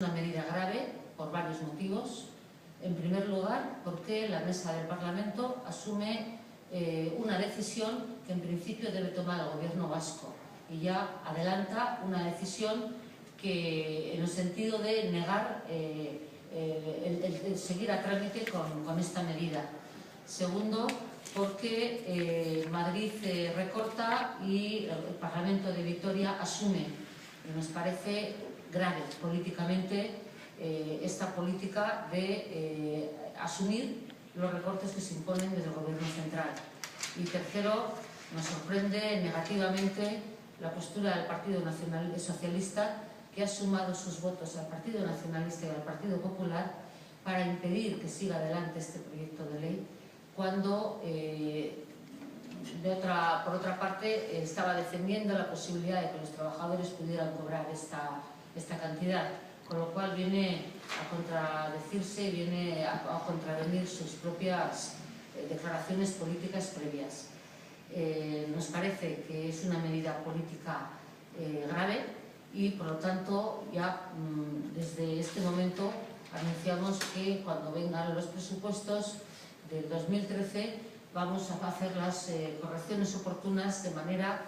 Una medida grave por varios motivos. En primer lugar, porque la Mesa del Parlamento asume una decisión que en principio debe tomar el Gobierno vasco y ya adelanta una decisión que en el sentido de negar el seguir a trámite con esta medida. Segundo, porque Madrid recorta y el Parlamento de Vitoria asume, y nos parece grave políticamente esta política de asumir los recortes que se imponen desde el Gobierno central. Y tercero, nos sorprende negativamente la postura del Partido Nacional Socialista, que ha sumado sus votos al Partido Nacionalista y al Partido Popular para impedir que siga adelante este proyecto de ley, cuando por otra parte estaba defendiendo la posibilidad de que los trabajadores pudieran cobrar esta cantidad, con lo cual viene a contradecirse, viene a contravenir sus propias declaraciones políticas previas. Nos parece que es una medida política grave y, por lo tanto, ya desde este momento anunciamos que cuando vengan los presupuestos del 2013 vamos a hacer las correcciones oportunas de manera